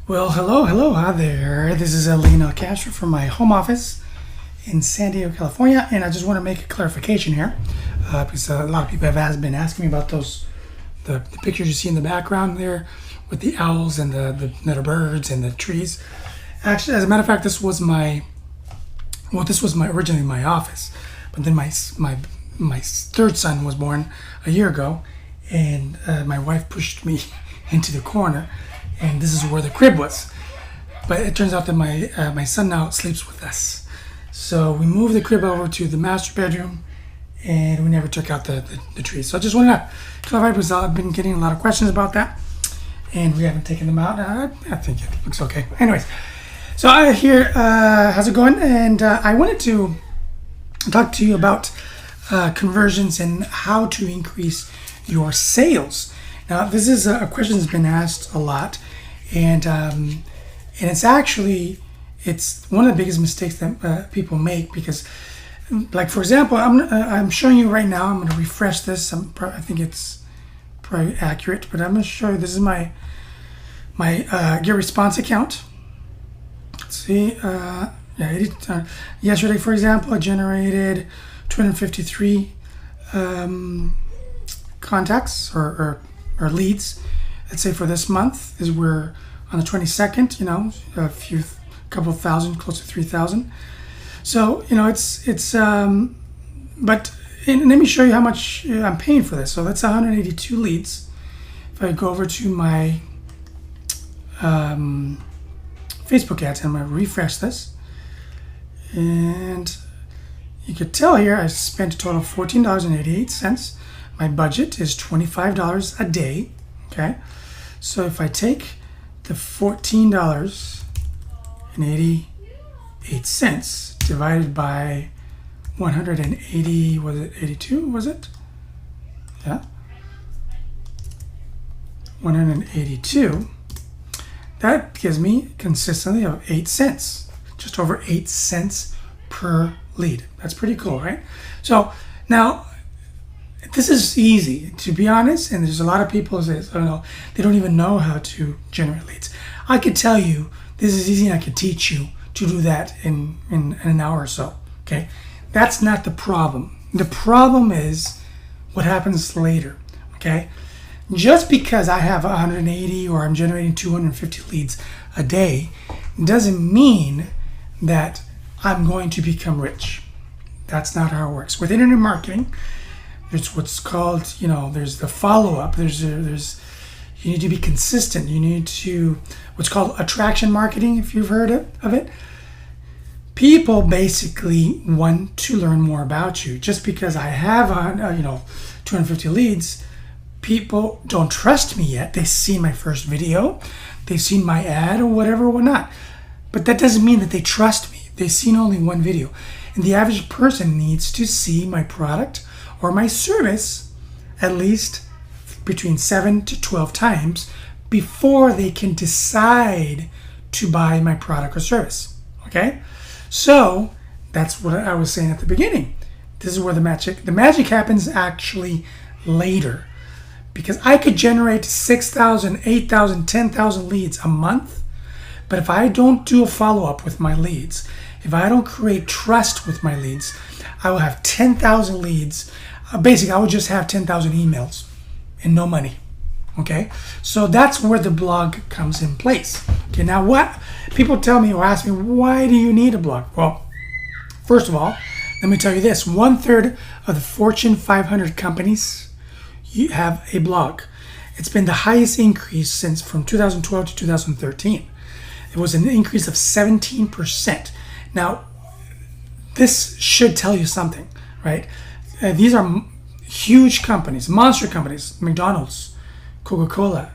Well, hello, hi there. This is Leonel Castro from my home office in San Diego, California, and I just want to make a clarification here because a lot of people been asking me about the pictures you see in the background there with the owls and the little birds and the trees. Actually, as a matter of fact, this was originally my office, but then my third son was born a year ago, and my wife pushed me into the corner. And this is where the crib was. But it turns out that my son now sleeps with us. So we moved the crib over to the master bedroom, and we never took out the trees. So I just wanted to clarify because I've been getting a lot of questions about that, and we haven't taken them out. I think it looks okay. Anyways, so how's it going? And I wanted to talk to you about conversions and how to increase your sales. Now, this is a question that's been asked a lot, and it's one of the biggest mistakes that people make because, like for example, I'm showing you right now. I'm going to refresh this. I think it's probably accurate, but I'm going to show you. This is my Get Response account. Let's see. Yesterday, for example, I generated 253 contacts or leads. Let's say for this month is we're on the 22nd, a couple of thousand, close to 3,000. So, but let me show you how much I'm paying for this. So that's 182 leads. If I go over to my Facebook ads, I'm going to refresh this. And you could tell here I spent a total of $14.88. My budget is $25 a day, okay? So if I take the $14.88 divided by 180, was it 82, was it? Yeah. 182, that gives me consistently of 8 cents, just over 8 cents per lead. That's pretty cool, right? So now, this is easy, to be honest, and there's a lot of people that they don't even know how to generate leads. I could tell you this is easy, and I could teach you to do that in an hour or so. Okay, that's not the problem. The problem is what happens later. Okay, just because I have 180 or I'm generating 250 leads a day doesn't mean that I'm going to become rich. That's not how it works. With internet marketing, there's what's called, there's the follow-up. There's you need to be consistent. You need to, what's called attraction marketing, if you've heard of it. People basically want to learn more about you. Just because I have, 250 leads, people don't trust me yet. They've seen my first video, they've seen my ad or whatnot. But that doesn't mean that they trust me. They've seen only one video. And the average person needs to see my product or my service at least between 7 to 12 times before they can decide to buy my product or service. Okay? So that's what I was saying at the beginning. This is where the magic happens actually later. Because I could generate 6,000, 8,000, 10,000 leads a month, but if I don't do a follow-up with my leads, if I don't create trust with my leads, I will have 10,000 leads. Basically, I would just have 10,000 emails and no money. Okay? So that's where the blog comes in place. Okay, now what people tell me or ask me, why do you need a blog? Well, first of all, let me tell you this. 1/3 of the Fortune 500 companies have a blog. It's been the highest increase from 2012 to 2013. It was an increase of 17%. Now, this should tell you something, right? These are huge companies, monster companies, McDonald's, Coca-Cola,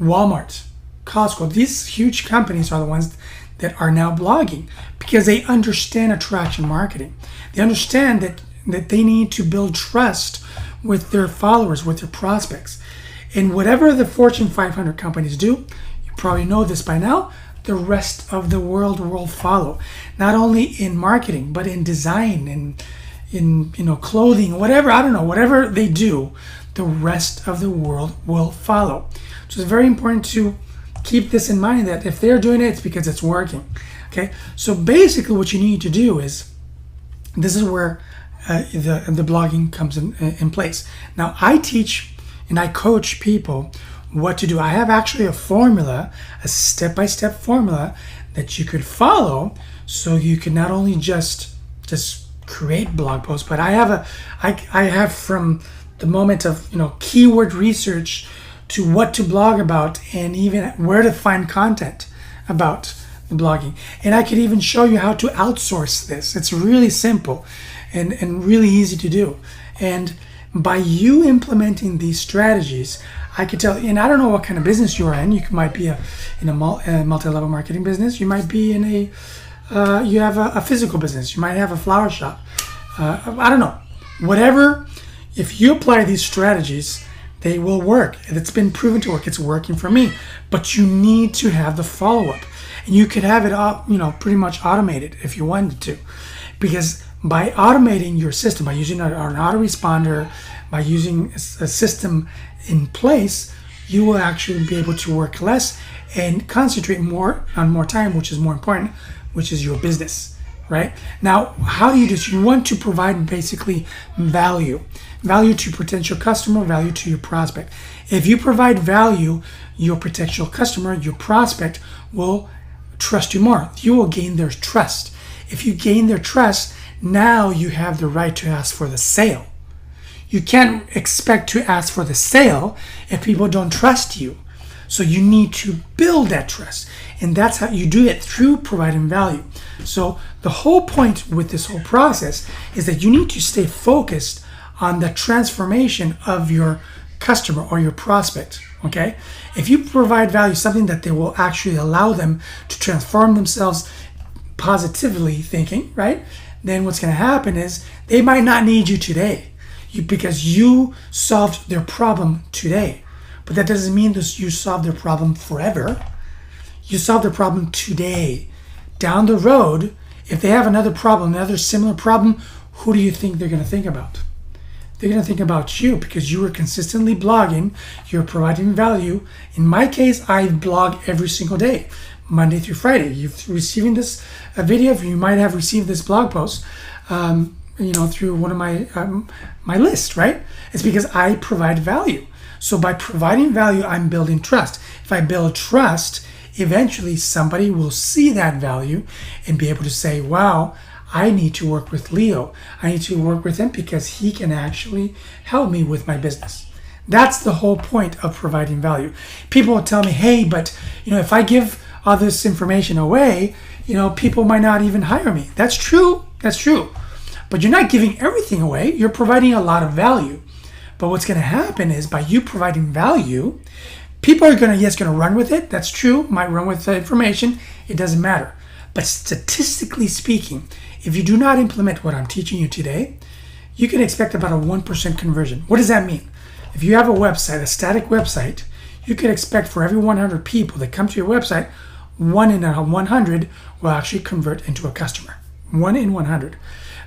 Walmart, Costco. These huge companies are the ones that are now blogging because they understand attraction marketing. They understand that they need to build trust with their followers, with their prospects. And whatever the Fortune 500 companies do, you probably know this by now, the rest of the world will follow. Not only in marketing, but in design and in clothing, whatever, I don't know, whatever they do, the rest of the world will follow. So it's very important to keep this in mind, that if they're doing it, it's because it's working. Okay, so basically what you need to do is, this is where the blogging comes in place. Now, I teach and I coach people what to do. I have actually a formula, a step-by-step formula that you could follow, so you can not only just create blog posts, but I have from the moment of keyword research to what to blog about, and even where to find content about the blogging. And I could even show you how to outsource this. It's really simple and really easy to do. And by you implementing these strategies, I could tell, and I don't know what kind of business you are in. You might be in a multi-level marketing business. You might be in you have a physical business. You might have a flower shop. I don't know. Whatever, if you apply these strategies, they will work. It's been proven to work. It's working for me. But you need to have the follow-up. And you could have it pretty much automated if you wanted to. Because by automating your system, by using an autoresponder, by using a system in place, you will actually be able to work less and concentrate more on more time, which is more important, which is your business, right? Now, how do you do this? You want to provide basically value to potential customer, value to your prospect. If you provide value, your potential customer, your prospect will trust you more. You will gain their trust. If you gain their trust, now you have the right to ask for the sale. You can't expect to ask for the sale if people don't trust you. So you need to build that trust. And that's how you do it, through providing value. So the whole point with this whole process is that you need to stay focused on the transformation of your customer or your prospect. Okay? If you provide value, something that they will actually allow them to transform themselves positively thinking, right? Then what's going to happen is they might not need you today because you solved their problem today. But that doesn't mean that you solved their problem forever. You solved their problem today. Down the road, if they have another problem, another similar problem, who do you think they're going to think about? They're going to think about you because you were consistently blogging. You're providing value. In my case, I blog every single day, Monday through Friday. You're receiving this video. You might have received this blog post, through one of my list, right? It's because I provide value. So by providing value, I'm building trust. If I build trust, eventually somebody will see that value and be able to say, wow, I need to work with Leo. I need to work with him because he can actually help me with my business. That's the whole point of providing value. People will tell me, hey, but if I give all this information away, people might not even hire me. That's true. That's true. But you're not giving everything away. You're providing a lot of value. But what's going to happen is, by you providing value, people are going to run with it. That's true. Might run with the information. It doesn't matter. But statistically speaking, if you do not implement what I'm teaching you today, you can expect about a 1% conversion. What does that mean? If you have a website, a static website, you can expect for every 100 people that come to your website, 1 in 100 will actually convert into a customer. 1 in 100.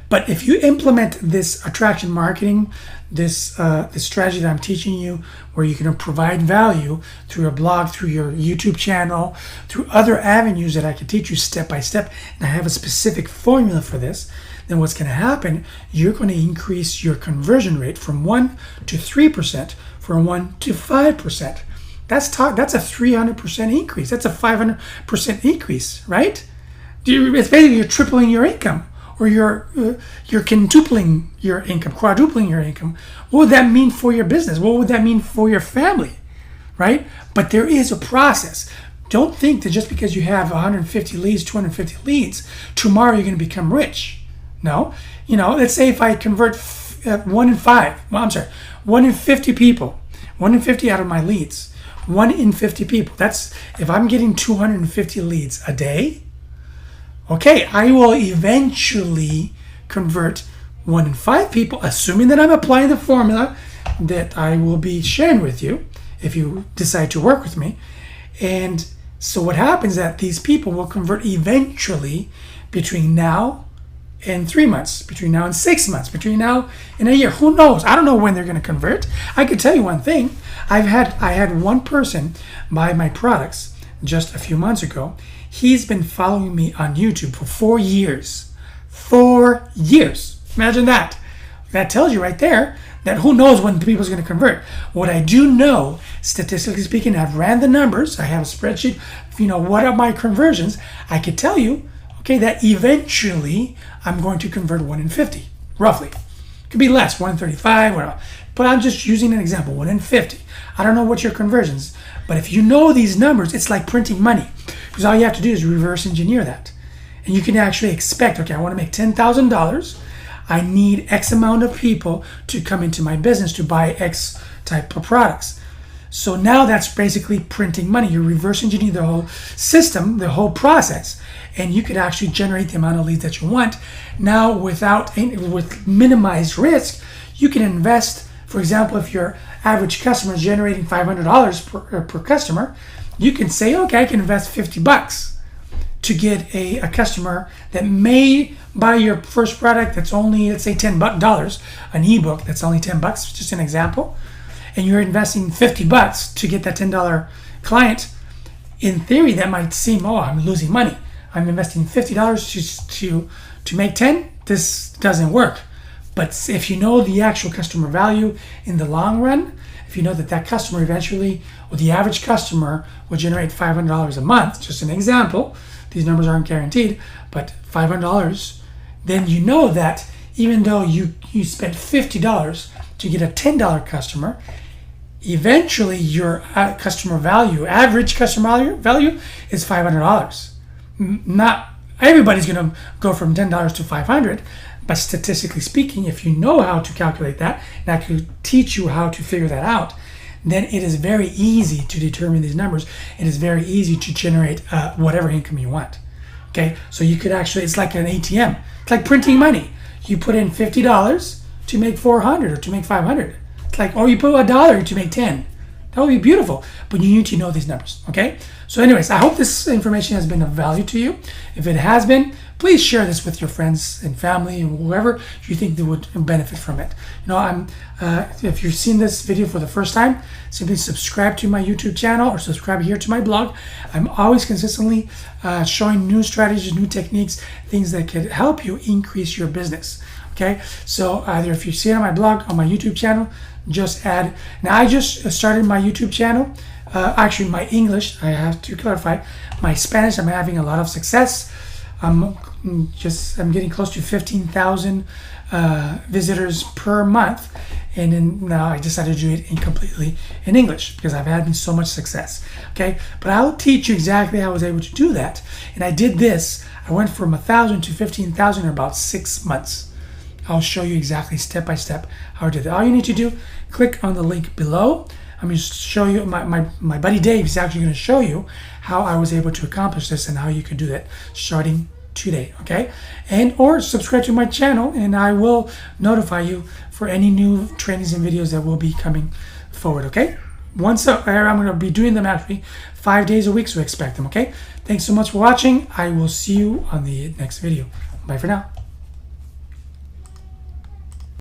But if you implement this attraction marketing, this strategy that I'm teaching you, where you can provide value through a blog, through your YouTube channel, through other avenues that I can teach you step by step, and I have a specific formula for this, then what's going to happen, you're going to increase your conversion rate from 1 to 3%, from 1 to 5%. That's a 300% increase. That's a 500% increase, right? It's basically you're tripling your income. Or you're quintupling your income, quadrupling your income. What would that mean for your business? What would that mean for your family, right? But there is a process. Don't think that just because you have 150 leads, 250 leads, tomorrow you're going to become rich. No. Let's say if I convert 1 in 50 people, 1 in 50 out of my leads, 1 in 50 people. That's, if I'm getting 250 leads a day, okay, I will eventually convert 1 in 5 people, assuming that I'm applying the formula that I will be sharing with you if you decide to work with me. And so what happens is that these people will convert eventually between now and 3 months, between now and 6 months, between now and a year. Who knows? I don't know when they're going to convert. I can tell you one thing. I had one person buy my products just a few months ago. He's been following me on YouTube for 4 years. 4 years. Imagine that. That tells you right there that who knows when the people's going to convert. What I do know, statistically speaking, I've ran the numbers. I have a spreadsheet. What are my conversions? I could tell you, okay, that eventually I'm going to convert 1 in 50, roughly. It could be less, 1 in 35, whatever. But I'm just using an example, 1 in 50. I don't know what your conversions, but if you know these numbers, it's like printing money. Because all you have to do is reverse engineer that. And you can actually expect, okay, I want to make $10,000. I need X amount of people to come into my business to buy X type of products. So now that's basically printing money. You reverse engineer the whole system, the whole process, and you could actually generate the amount of leads that you want. Now with minimized risk, you can invest. For example, if your average customer is generating $500 per customer, you can say, okay, I can invest $50 to get a customer that may buy your first product that's only, let's say, $10, an ebook that's only $10, just an example, and you're investing $50 to get that $10 client. In theory, that might seem, oh, I'm losing money. I'm investing $50 to make 10. This doesn't work. But if you know the actual customer value in the long run, if you know that customer eventually, or the average customer will generate $500 a month, just an example, these numbers aren't guaranteed, but $500, then you know that even though you spent $50 to get a $10 customer, eventually your customer value, average customer value is $500. Not everybody's going to go from $10 to $500, but statistically speaking, if you know how to calculate that, and I could teach you how to figure that out, then it is very easy to determine these numbers. It is very easy to generate whatever income you want. Okay, so you could actually, it's like an ATM. It's like printing money. You put in $50 to make $400 or to make $500. It's like, or you put $1 to make 10. That would be beautiful, but you need to know these numbers, okay? So anyways, I hope this information has been of value to you. If it has been, please share this with your friends and family and whoever you think they would benefit from it. If you've seen this video for the first time, simply subscribe to my YouTube channel or subscribe here to my blog. I'm always consistently showing new strategies, new techniques, things that could help you increase your business. Okay, so either if you see it on my blog, on my YouTube channel, just add. Now I just started my YouTube channel. Actually, my English, I have to clarify. My Spanish, I'm having a lot of success. I'm getting close to 15,000 visitors per month, and then now I decided to do it completely in English because I've had so much success. Okay, but I'll teach you exactly how I was able to do that. And I did this. I went from 1,000 to 15,000 in about 6 months. I'll show you exactly step by step how I did that. All you need to do, click on the link below. I'm going to show you, my buddy Dave is actually going to show you how I was able to accomplish this and how you could do that starting today, okay? Or subscribe to my channel and I will notify you for any new trainings and videos that will be coming forward, okay? I'm going to be doing them actually 5 days a week, so expect them, okay? Thanks so much for watching. I will see you on the next video. Bye for now.